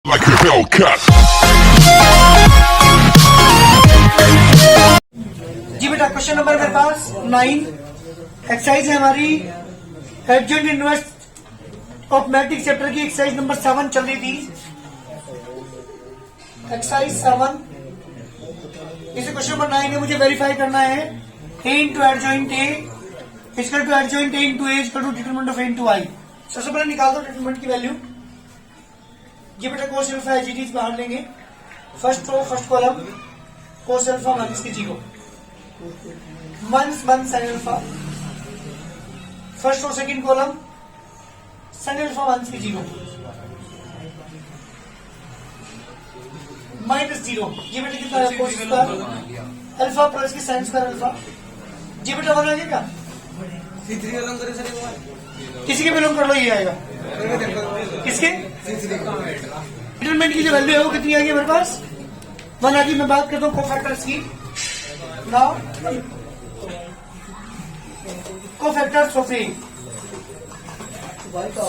like a Hellcat. जी बेटा question number मेरे पास 9 exercise है हमारी adjoint inverse of matrix chapter की एक्सरसाइज नंबर 7 चल रही थी। एक्सरसाइज 7 इसे क्वेश्चन नंबर 9 में मुझे वेरीफाई करना है A into adjoint A equal to adjoint A into A equal to determinant of A into I. सबसे पहले निकाल दो डिटरमिनेंट की वैल्यू। ये बेटा कोस अल्फा एजीटीज बाहर लेंगे। First row first column cos alpha minus के 0 one sine alpha. First row second column sine alpha minus के 0 माइनस 0। ये बेटा कितना है कोस स्क्वायर अल्फा प्लस के साइन स्क्वायर अल्फा। ये बेटा बना गया क्या? किसी के बिलोंग कर लो, ये आएगा किसके डिटरमिनेंट की जो वैल्यू है वो कितनी आएगी मेरे पास 1 आगे। मैं बात करता हूँ कोफैक्टर्स की। Now cofactors of A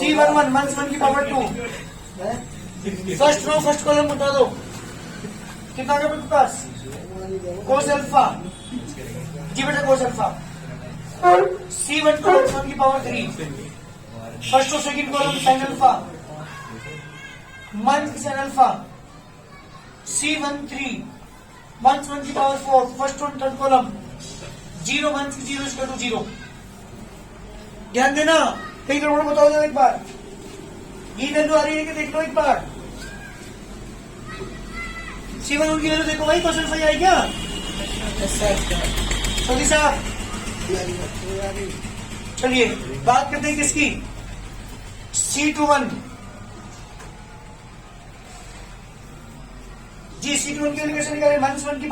C11 1 की power 2। First row first column बता दो कितना आगे मेरे पास कोस अल्फा। जी बेटा कोस अल्फा C1 1 की power 3। First row second column sine alpha sine alpha C1 3 1 की power 4। First row third column 0 1 0 equal to 0। ध्यान देना कई गड़बड़ बताओ जरा एक बार। ये वैल्यू आ रही है कि देख लो एक बार। C1 की वैल्यू देखो भाई कोस अल्फा आई क्या सभी साहब। चलिए बात करते हैं किसकी C21। जी C21 की वैल्यू कैसे निकालें? -1 की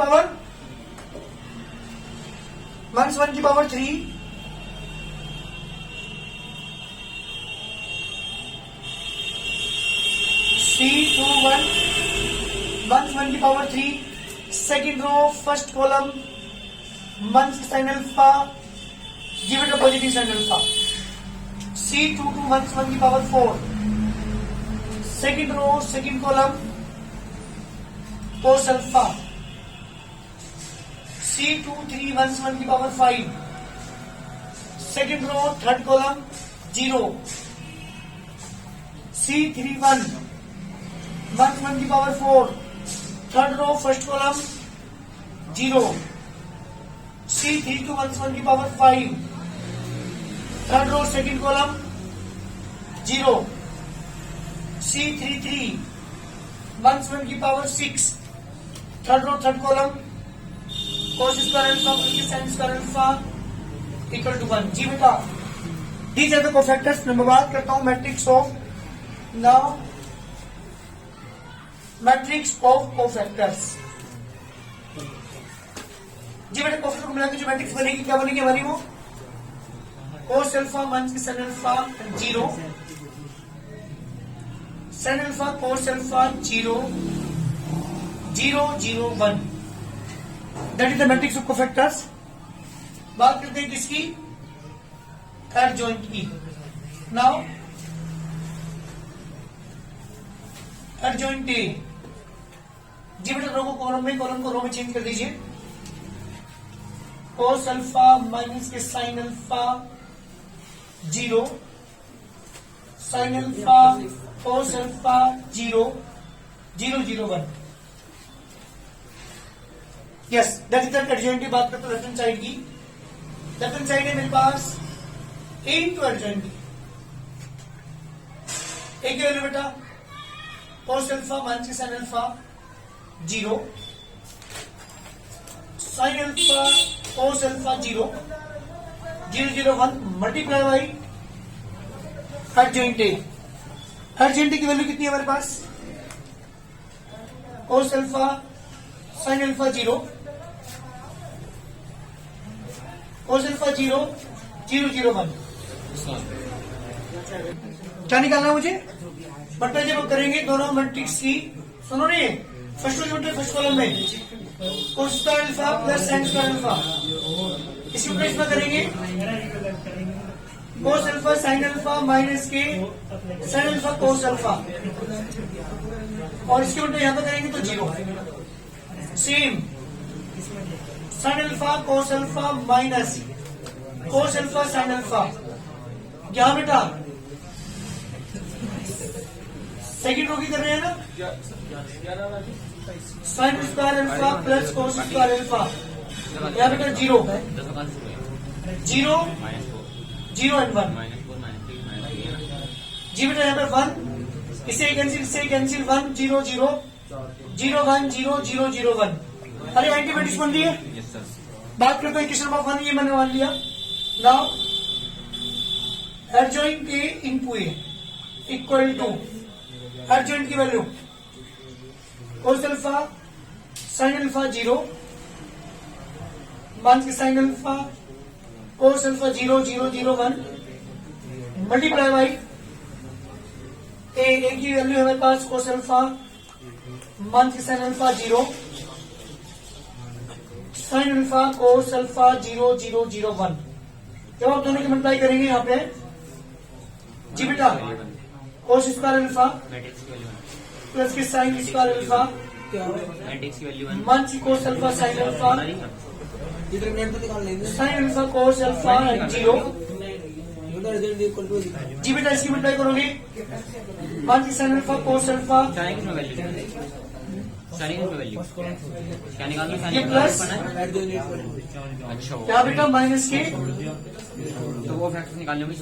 पावर 3 C21 1 की power 3 second row first column 1 sine alpha. Give it a positive sine alpha. C22 1 की power 4 second row second column cos alpha. C23 1 की power 5 second row third column 0। C31 1 की power 4 third row first column 0। C32 1 की power 5 third row second column 0। C33 1 की power 6 third row third column cos square alpha sine square alpha equal to 1। जी बेटा these are the cofactors. मैं बात करता हूं matrix of now matrix of cofactors. जी बेटा कोफैक्टर को मिलाकर जो मैट्रिक्स बनेगी क्या बनेगी हमारी वो कोस alpha minus sign alpha 0 sine alpha cos alpha 0 0 0 1। That is the matrix of cofactors. बात करते हैं किसकी एडजॉइंट की। नाउ एडजॉइंट ए। जी बेटा रो को कॉलम को रो में चेंज कर दीजिए। कोस अल्फा माइनस के sine alpha 0 sine alpha cos alpha 0 0 0 1। Yes that is the adjoint की बात करते हैं लेफ्ट हैंड साइड की। लेफ्ट हैंड साइड है मेरे पास ए इंटू एडजॉइंट की। ए की वैल्यू बेटा कोस अल्फा माइनस के sine alpha 0 sine alpha cos alpha 0 0 0 1 multiply by adjoint A. Adjoint A की वैल्यू कितनी है हमारे पास cos alpha sine alpha 0 cos alpha 0 0 0 1। क्या निकालना है मुझे? बट जब हम करेंगे दोनों मैट्रिक्स की सुनो नहीं फर्स्ट फर्स्ट कॉलम में cos square alpha plus sine square alpha इसकी प्लेस में करेंगे cos alpha sine alpha minus के साइन अल्फा कोस अल्फा, और इसके उल्टे यहां पर करेंगे तो zero. Same sine alpha cos alpha minus cos alpha sine alpha, क्या बेटा सेकंड रो की कर रहे हैं ना, sine square alpha plus cos square alpha, यहाँ बेटा zero zero zero and one, जी बेटा यहाँ पे वन, इसे कैंसिल 1 0 0 0 1 0 0 0 1। अरे एंटीमेटिक्स बन रही है। बात करते हैं क्वेश्चन नंबर 1, ये मैंने मान लिया। Now adjoint A into A equal to adjoint की value cos alpha sine alpha 0 मान के sine alpha cos alpha 0 0 0 1 multiply by A की वैल्यू हमारे पास कोस अल्फा मान के sine alpha 0 sine alpha cos alpha 0 0 0 1। जब आप दोनों की मल्टीप्लाई करेंगे यहाँ पे जी बेटा कोस स्क्वायर अल्फा प्लस के साइन स्क्वायर अल्फा मान की cos alpha sine alpha sine alpha cos alpha 0 जी बेटा इसकी मल्टीप्लाई करोगे मान की साइन अल्फा कोस अल्फा ये प्लस क्या बेटा माइनस के तो वो फैक्टर निकालने में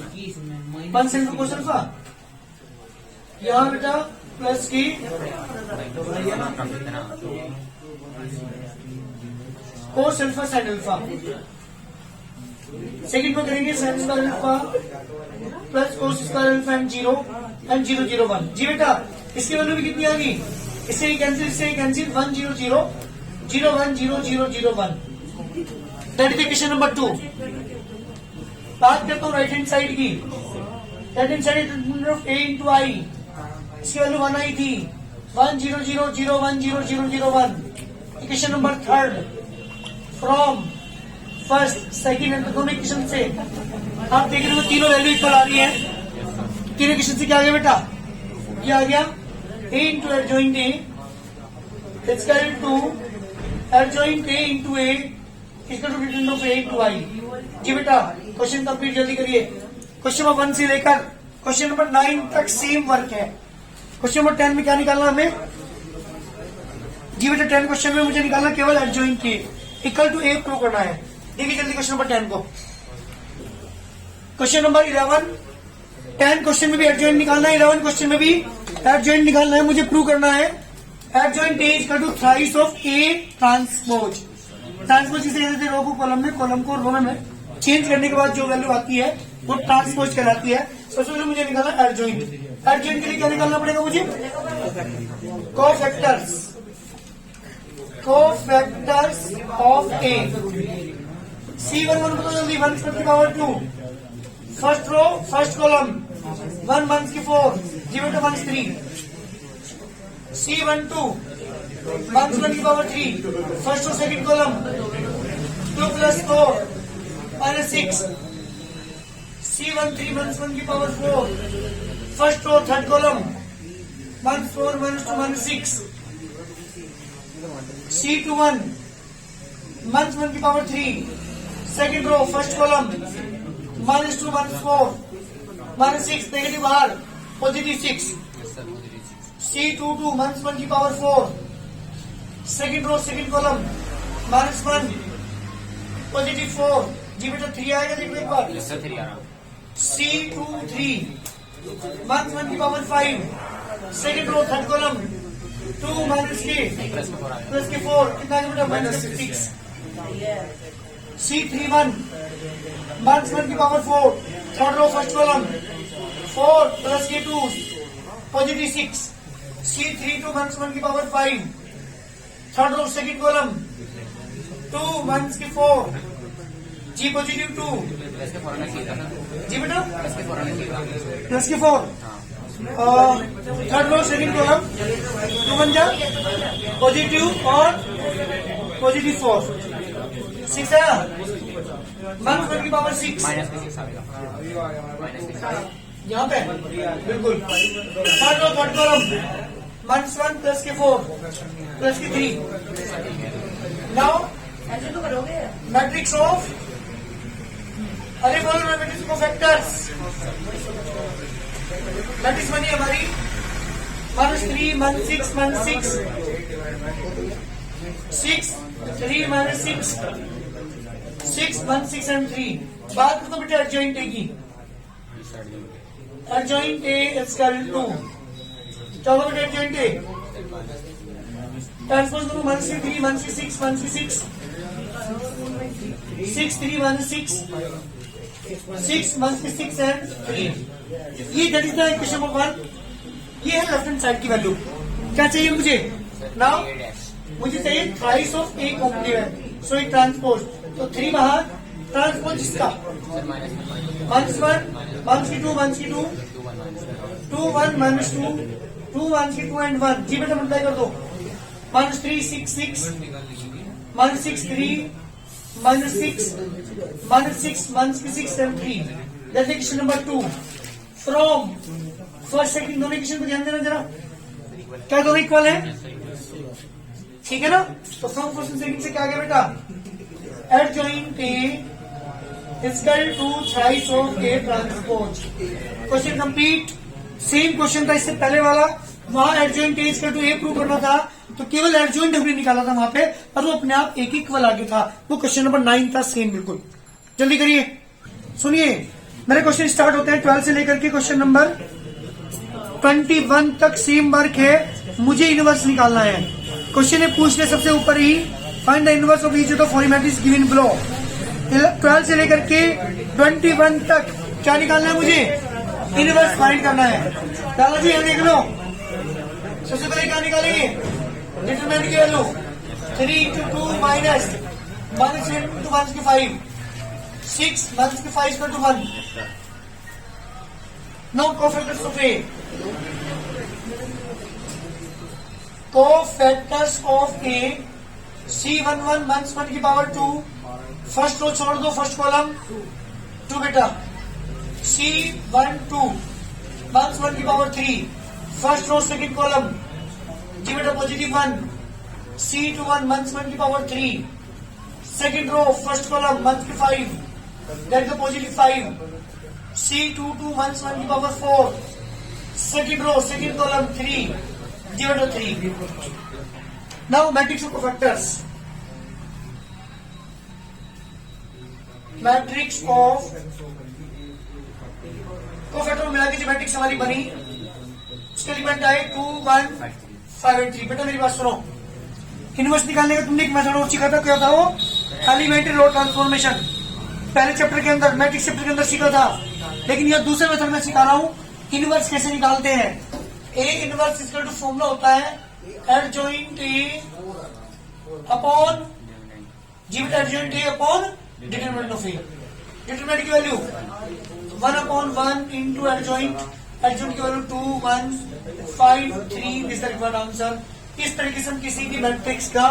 वन साइन कोस अल्फा, यहाँ बेटा प्लस की cos alpha sine alpha, second में करेंगे sine square alpha plus cos square alpha and 0 0 1। जी बेटा इसकी वैल्यू भी कितनी आ गई, इससे ही cancel 1 0 0 0 1 0 0 0 1। That is question number 2। बात करता हूँ राइट हैंड साइड की। Right hand side of A into I, इसकी वैल्यू 1 आई थी 1 0 0 0 1 0 0 0 1। Question number 3 from first second and दोनों इक्वेशन से आप देख रहे हो तीनों वैल्यू इक्वल आ रही है। तीनों इक्वेशन से क्या आ गया बेटा, ये आ गया A into adjoint A equal to adjoint A into A equal to determinant of A into I. जी बेटा क्वेश्चन कंप्लीट जल्दी करिए। क्वेश्चन नंबर 1 से लेकर क्वेश्चन नंबर 9 तक सेम वर्क है। क्वेश्चन नंबर 10 में क्या निकालना हमें, जी बेटा 10 क्वेश्चन में मुझे निकालना केवल adjoint A equal to A prove करना है। देखिए जल्दी क्वेश्चन नंबर 10 को। क्वेश्चन नंबर 11 10 क्वेश्चन में भी एडजॉइंट निकालना है, 11 क्वेश्चन में भी एडजॉइंट निकालना है। मुझे प्रूव करना है adjoint A equal to thrice of A transpose. Transpose किसे कहते हैं, रो को कॉलम में, कॉलम को रो में चेंज करने के बाद जो वैल्यू आती है वो ट्रांसपोज कहलाती है। सबसे पहले मुझे निकालना एडजॉइंट। एडजॉइंट के लिए क्या निकालना पड़ेगा मुझे, कोफैक्टर्स ऑफ ए। C11 बताओ जल्दी, 1 की power 2 first row first column 1 1 की 4 0 to 1 3। C12 1 की power 3 first row second column 2 plus 4 minus 6। C13 1 की power 4 first row third column 1 4 minus 2 minus 6। C21 1 की power 3 second row first column -2 -4 -6 negative बाहर positive 6। C22 -1 की power 4 second row second column -1 positive 4। जी बेटा 3 आएगा, देखो एक बार। C23 -1 की power 5 second row third column 2 plus के 4 कितना बेटा -6। C31 -1 की power 4 third row first column 4 plus के 2 पॉजिटिव 6। C32 -1 की power 5 third row second column 2 1 के 4 जी पॉजिटिव 2। जी बेटा प्लस के 4 थर्ड रो सेकंड कॉलम 2 1 जा पॉजिटिव और पॉजिटिव 4 6 है। वन वन की पावर 6 माइनस के 6 आएगा, माइनस के 6 यहाँ पे बिल्कुल। Third row third column minus 1 plus के 4 प्लस के 3। नाउ ऐसे तो करोगे। मैट्रिक्स ऑफ, अरे बोलो ना, मैट्रिक्स ऑफ फैक्टर्स। मैट्रिक्स बनी हमारी -3 -6 -6 6 3 -6 6 1 6 एंड 3। बात करते बेटे एडजॉइंट ए की। Adjoint A is equal to क्या होगा बेटे एडजॉइंट ए? ट्रांसपोज करो -3 -6 -6 6 3 -6 6 -6 एंड 3। ये that is the equation number 1। ये है लेफ्ट हैंड साइड की वैल्यू। क्या चाहिए मुझे? नाउ मुझे चाहिए थ्राइस ऑफ ए कॉम्प्लीमेंट, सो एक ट्रांसपोज। तो 3 बाहर, ट्रांसपोज इसका -1 -2 -2 2 1 -2 2 -2 एंड 1। जी बेटा मल्टीप्लाई कर दो। -3 6 6 -6 3 -6 -6 -6 and 3। That is equation number 2। From first second दोनों इक्वेशन को ध्यान देना जरा, क्या दोनों इक्वल है? ठीक है ना? तो फ्रॉम फर्स्ट सेकंड से क्या आ गया बेटा? Adjoint A is equal to thrice of A transpose. Question complete. Same question था इससे पहले वाला, वहां adjoint A is equal to A prove करना था, तो केवल एडजॉइंट हमने निकाला था वहां पे, पर वो अपने आप एक इक्वल आगे था। वो क्वेश्चन नंबर 9 था, सेम बिल्कुल। जल्दी करिए, सुनिए मेरे क्वेश्चन स्टार्ट होते हैं 12 से लेकर के क्वेश्चन नंबर 21 तक सेम वर्क है। मुझे इनवर्स निकालना है। क्वेश्चन ने पूछ लिया सबसे ऊपर ही, find the inverse of each of the following matrix given below. 12 से लेकर के 21 तक क्या निकालना है मुझे? इनवर्स फाइंड करना है। दादाजी यहाँ देख लो, सबसे पहले क्या निकालेंगे? डिटरमिनेंट की वैल्यू 3 × 2 -1 × 1 की 5 6 1 की 5 = 1। Now cofactors of A. Cofactors of A C11 1 की पावर 2। फर्स्ट रो छोड़ दो, फर्स्ट कॉलम 2 बेटा। C12 1 की power 3। First row second column जी बेटा +1। C21 1 की power 3। Second row first column 1 की 5, दैट इज +5। C22 1 की power 4। Second row second column 3 0 3। Now matrix of cofactors. Matrix of cofactor मिला के जो मैट्रिक्स हमारी बनी, उसके एलिमेंट आए 2 1 5 एंड 3। बेटा मेरी बात सुनो, इनवर्स निकालने का तुमने एक मेथड और सीखा था, क्या था वो? Elementary row transformation. पहले चैप्टर के अंदर, मैट्रिक्स चैप्टर के अंदर सीखा था, लेकिन यह दूसरे मेथड में सिखा रहा हूं, इनवर्स कैसे निकालते हैं। A inverse equal to formula होता है एडजॉइंट ए अपॉन जी बेटा adjoint A upon determinant of A. Determinant की वैल्यू 1/1 इंटू एडजॉइंट की value 2 1 5 3 this the required answer. इस तरीके से हम किसी भी मैट्रिक्स का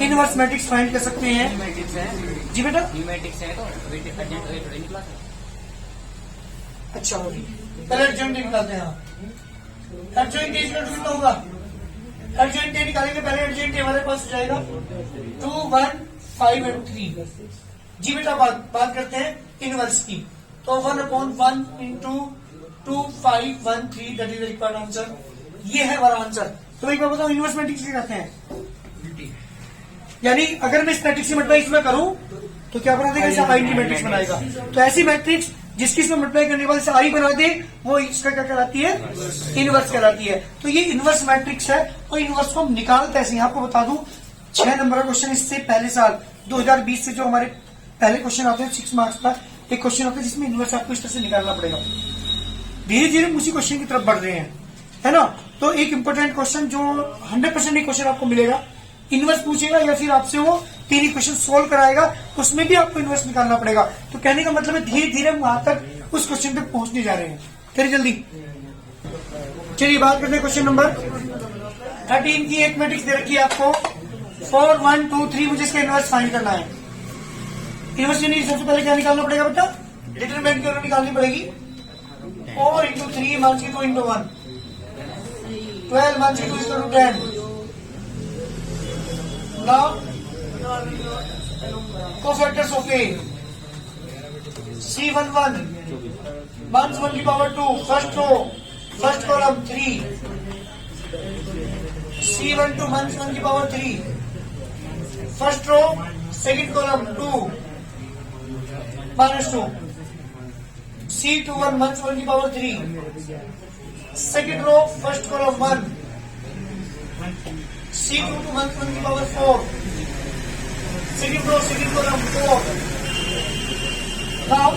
इनवर्स मैट्रिक्स फाइंड कर सकते हैं। मैट्रिक्स है जी बेटा, मैट्रिक्स है तो वेट एडजॉइंट निकला। अच्छा होगी, पहले एडजॉइंट निकालते हैं। एडजॉइंट कितना होगा? एडजॉइंट निकालेंगे, पहले एडजॉइंट हमारे पास हो जाएगा 2 1 5 एंड 3। जी बेटा बात करते हैं इनवर्स की, तो 1/1 into 2 5 1 3 that is the required answer. ये है हमारा आंसर। तो एक बार बताओ इनवर्स मैट्रिक्स क्या कहते हैं? यानी अगर मैं इस मैट्रिक्स की मल्टीप्लाई इसमें करूं तो क्या बना देगा? इसे आई मैट्रिक्स बनाएगा। तो ऐसी मैट्रिक्स जिसकी इसमें मल्टीप्लाई करने वाले से आई बना दे, वो इसका क्या कहलाती है? इनवर्स कहलाती है। तो ये इनवर्स मैट्रिक्स है, और इनवर्स को हम निकालते ऐसे। आपको बता दूं 6 नंबर का क्वेश्चन इससे पहले साल 2020 से जो हमारे पहले क्वेश्चन आते हैं 6 मार्क्स का, एक क्वेश्चन होता है जिसमें इनवर्स आपको इस तरह से निकालना पड़ेगा। धीरे धीरे हम उसी क्वेश्चन की तरफ बढ़ रहे हैं, है ना? तो एक इंपॉर्टेंट क्वेश्चन जो 100% एक क्वेश्चन आपको मिलेगा, इनवर्स पूछेगा या फिर आपसे वो 3 क्वेश्चन सोल्व कराएगा, उसमें भी आपको इनवर्स निकालना पड़ेगा। तो कहने का मतलब है धीरे धीरे हम वहां तक उस क्वेश्चन पे पहुंचने जा रहे हैं। फिर जल्दी चलिए बात करते हैं क्वेश्चन नंबर 13 की। एक मैट्रिक्स दे रखी है आपको 4 1 2 3। मुझे इसका इनवर्स फाइंड करना है। इनवर्स यानी सबसे पहले क्या निकालना पड़ेगा बेटा? डिटरमिनेंट की वैल्यू निकालनी पड़ेगी 4 into 3 माइनस की 2 into 1 12 माइनस की 2 is equal to 10 now cofactors of A C11 minus 1 की power 2 first row first column 3 C12 minus 1 की power 3 first row second column 2 minus 2 C21 minus 1 की power 3 second row first column 1 C22 minus 1 की power 4 second row second column 4 now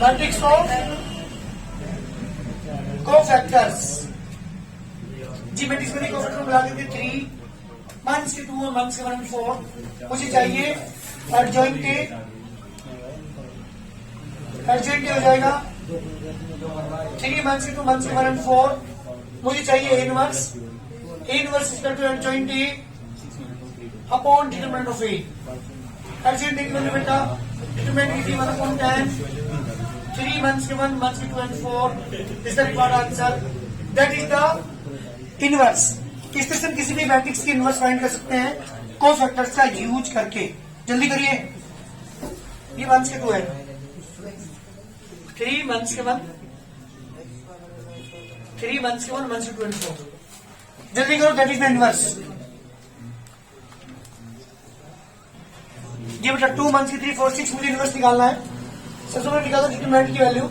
matrix of cofactors जी matrix में cofactor मिला देते 3 minus के 2 और minus के 1 और 4 मुझे चाहिए एडजॉइंट ए हो जाएगा 3 माइनस के 2 माइनस के 1 और 4 मुझे चाहिए inverse equal to adjoint A upon determinant of A adjoint A की वैल्यू बेटा डिटरमिनेंट की 1 अपॉन 10 3 माइनस के 1 माइनस के 2 and 4 is the required answer that is the inverse. किस तरह से हम किसी भी मैट्रिक्स की इनवर्स फाइंड कर सकते हैं? कोफैक्टर्स का यूज करके। जल्दी करिए, ये 1 के 2 है 3 1 के 1 3 1 के 1 1 के 2 and 4 जल्दी करो दैट इज द इनवर्स। ये बेटा 2 1 के 3 4 6 मुझे इनवर्स निकालना है। सबसे पहले निकालो डिटरमिनेंट की वैल्यू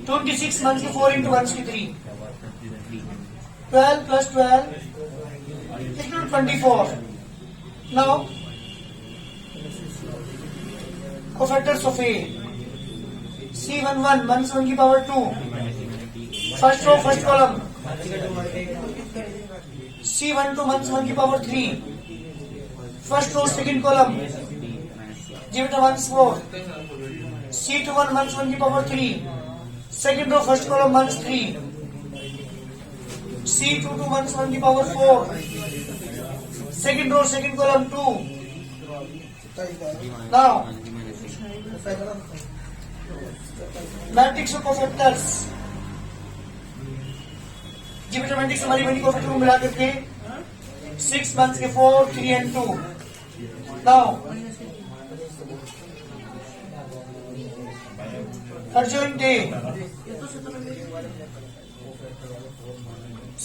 26 1 के 4 into 1 के 3 12 plus 12 equal to 24 now cofactors of A C11 minus 1 की power 2 first row first column C12 minus 1 की power 3 first row second column जी बेटा 1 4 C21 minus 1 की power 3 second row first column minus 3 C22 minus 1 की power 4 second row second column 2 now matrix of cofactors जी बेटा matrix हमारी बनी cofactor को मिला करके 6 1 के 4 3 and 2 now adjoint A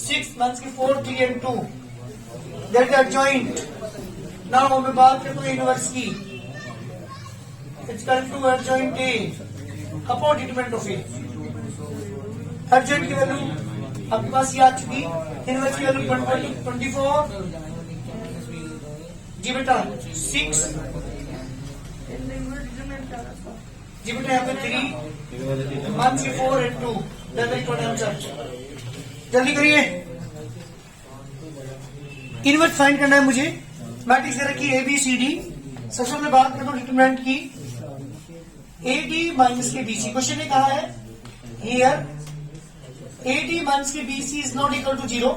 6 1 के 4 3 and 2 that is adjoint now मैं बात करता हूँ इनवर्स की it's equal to adjoint A upon determinant of A adjoint की वैल्यू आपके पास ये आ चुकी इनवर्स की वैल्यू 24 जी बेटा 6 जी बेटा यहाँ पे 3 1 के 4 and 2 that is what answer. जल्दी करिए, इनवर्स फाइंड करना है मुझे। मैट्रिक्स दे रखी ABCD। सबसे पहले बात करता हूँ डिटरमिनेंट की AD माइनस के BC। क्वेश्चन ने कहा है हियर AD माइनस के BC is not equal to 0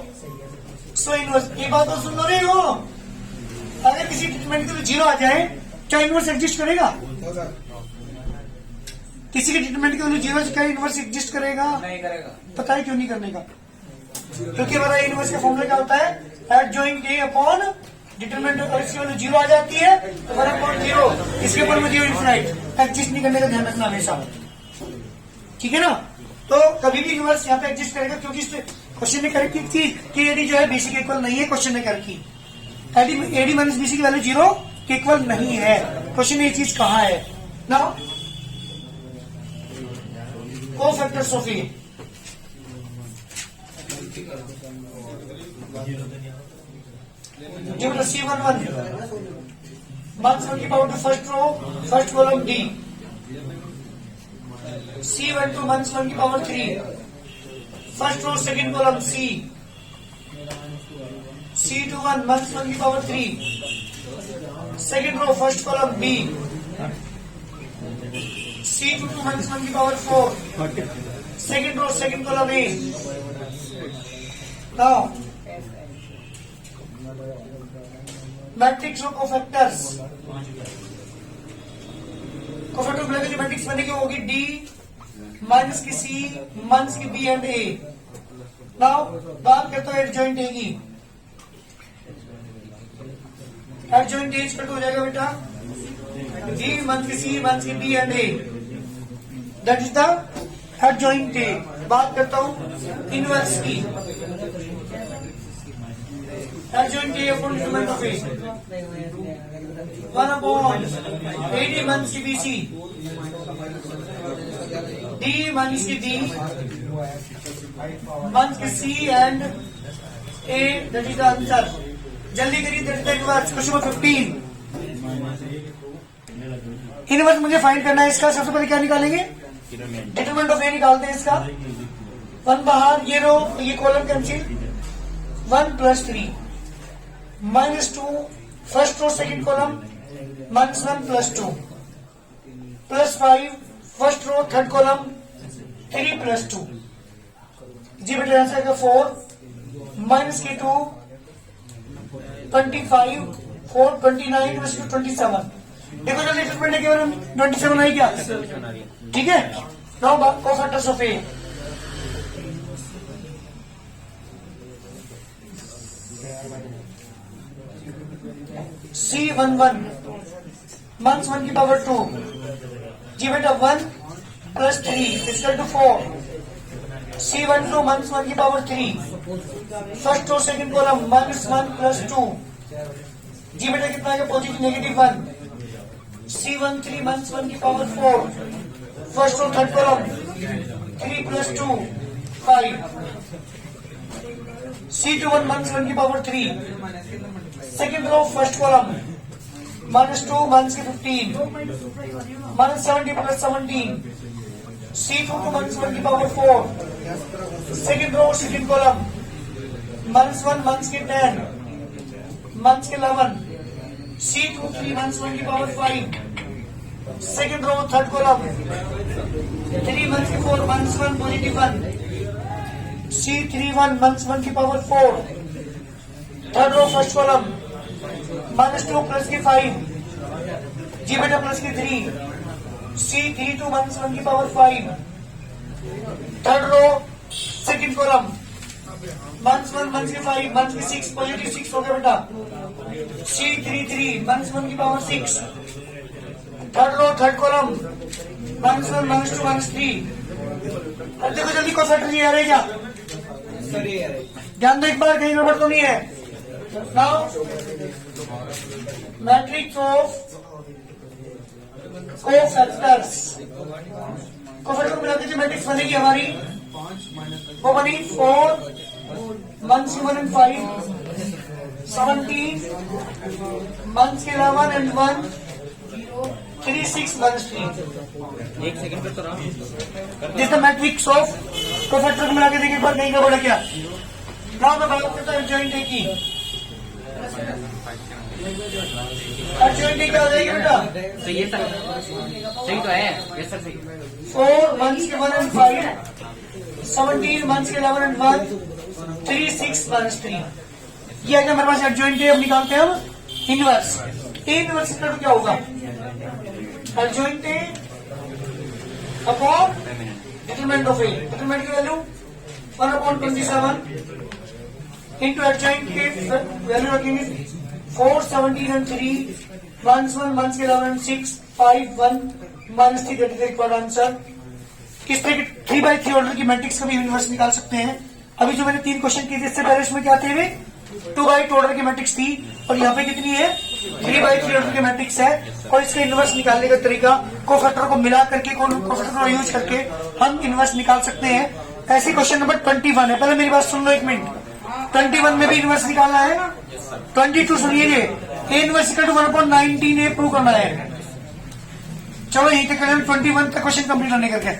so inverse. ये बात तो सुन लो रहे हो, अगर किसी डिटरमिनेंट के लिए 0 आ जाए क्या इनवर्स एग्जिस्ट करेगा? किसी के डिटरमिनेंट के लिए 0 क्या इनवर्स एग्जिस्ट करेगा? नहीं करेगा। पता है क्यों नहीं करने का? क्योंकि हमारा इनवर्स का फॉर्मूला क्या होता है? Adjoint A upon determinant of इसकी वैल्यू 0 आ जाती है तो 1 अपॉन 0 इसके ऊपर में 0 इनफाइनाइट एग्जिस्ट नहीं करने का ध्यान रखना हमेशा, ठीक है ना? तो कभी भी इनवर्स यहाँ पे एग्जिस्ट करेगा क्योंकि क्वेश्चन ने करेक्ट की थी कि एडी जो है बीसी के इक्वल नहीं है। क्वेश्चन ने करेक्ट की एडी माइनस बीसी की वैल्यू 0 के इक्वल नहीं है। क्वेश्चन ने ये चीज कहा है ना। कोफैक्टर्स ऑफ ए जी मतलब C11 1 की power two first row first column D C12 1 की power 3 first row second column C C21 1 की power 3 second row first column B C22 1 की power 4 second row second column A now matrix of cofactors cofactor को मिलाकर जो matrix बनेगी वो होगी D minus की सी माइनस की बी एंड ए। नाउ बात करते हैं एडजॉइंट ए की। एडजॉइंट ए इक्वल टू हो जाएगा बेटा डी माइनस की सी माइनस की B and A, that is the adjoint A. बात करता हूं इनवर्स की। Adjoint A upon determinant of A 1 upon AD minus की BC D माइनस की D माइनस की C and A, that is the answer. जल्दी करिए, that is the inverse. Question number 15। Inverse मुझे फाइंड करना है इसका। सबसे पहले क्या निकालेंगे? डिटरमिनेंट ऑफ ए निकालते हैं इसका। 1 बाहर, ये रो ये column cancel. 1 + 3 -2 first row second column -1 + 2 +5 first row third column 3 + 2। जी बेटा आंसर का 4 -2 25 4 29 + 27। देखो जल्दी ट्रीटमेंट है केवल 27 आई क्या? ठीक है। नाउ बात cofactors of A. C11 minus 1 की पावर 2। जी बेटा 1 + 3 = 4। C12 माइनस 1 की पावर 3 फर्स्ट और सेकंड कॉलम -1 + 2। जी बेटा कितना है? Positive negative 1। C13 माइनस 1 की पावर 4 फर्स्ट और थर्ड कॉलम 3 + 2 5। C21 माइनस 1 की power 3 second row first column -2 minus की 15 -70 + 17। C22 माइनस 1 की power 4 second row second column -1 minus की 10 माइनस की 11। C23 माइनस 1 की power 5 second row third column 3 minus की 4 -1 पॉजिटिव 1। C31 माइनस 1 की power 4 third row first column -2 + की 5। जी बेटा + की 3। C32 माइनस 1 की power 5 third row second column -1 minus की 5 माइनस की 6 पॉजिटिव 6 हो गया बेटा। C33 माइनस 1 की power 6 third row third column -1 -2 -3। अब देखो जल्दी कोफैक्टर जी आ रहे क्या? ध्यान दो एक बार, कहीं गड़बड़ तो नहीं है। Now matrix of cofactors. Cofactor को मिलाकर जो मैट्रिक्स बनेगी हमारी वो बनी 4 1 7 and 5 17 1 11 and 1 3 6 1 3। एक सेकंड पे तो रहा। This the matrix of cofactor को मिलाकर देखिए एक बार कहीं गड़बड़ है क्या? नाउ मैं बात करता हूँ एडजॉइंट ए की। एडजॉइंट ए क्या हो जाएगी बेटा? सही है सर, सही तो है। यस सर, सही। 4 1 7 and 5 17 1 11 and 1 3 6 1 3। ये है हमारे पास एडजॉइंट ए। अब निकालते हैं हम इनवर्स। ए इनवर्स का क्या होगा? Adjoint A upon determinant of A. Determinant की वैल्यू 1/27 इंटू एडजॉइंट के वैल्यू रखेंगे 4 17 and 3 1 1 11 and 6 5 1 -3 that is the required answer. किस तरह के 3x3 ऑर्डर की मैट्रिक्स का भी इनवर्स निकाल सकते हैं। अभी जो मैंने 3 क्वेश्चन किए थे इससे पहले उसमें क्या थे? 2x2 ऑर्डर की मैट्रिक्स थी और यहाँ पे कितनी है? 3x3 ऑर्डर की मैट्रिक्स है। और इसका इनवर्स निकालने का तरीका कोफैक्टर को मिला करके कोफैक्टर को यूज करके हम इनवर्स निकाल सकते हैं। ऐसे क्वेश्चन नंबर 21 है। पहले मेरी बात सुन लो एक मिनट। 21 में भी इनवर्स निकालना है। 22 सुनिए, A inverse equal to 1/19 A prove करना है। चलो यहीं तक 21 का क्वेश्चन कंप्लीट होने करके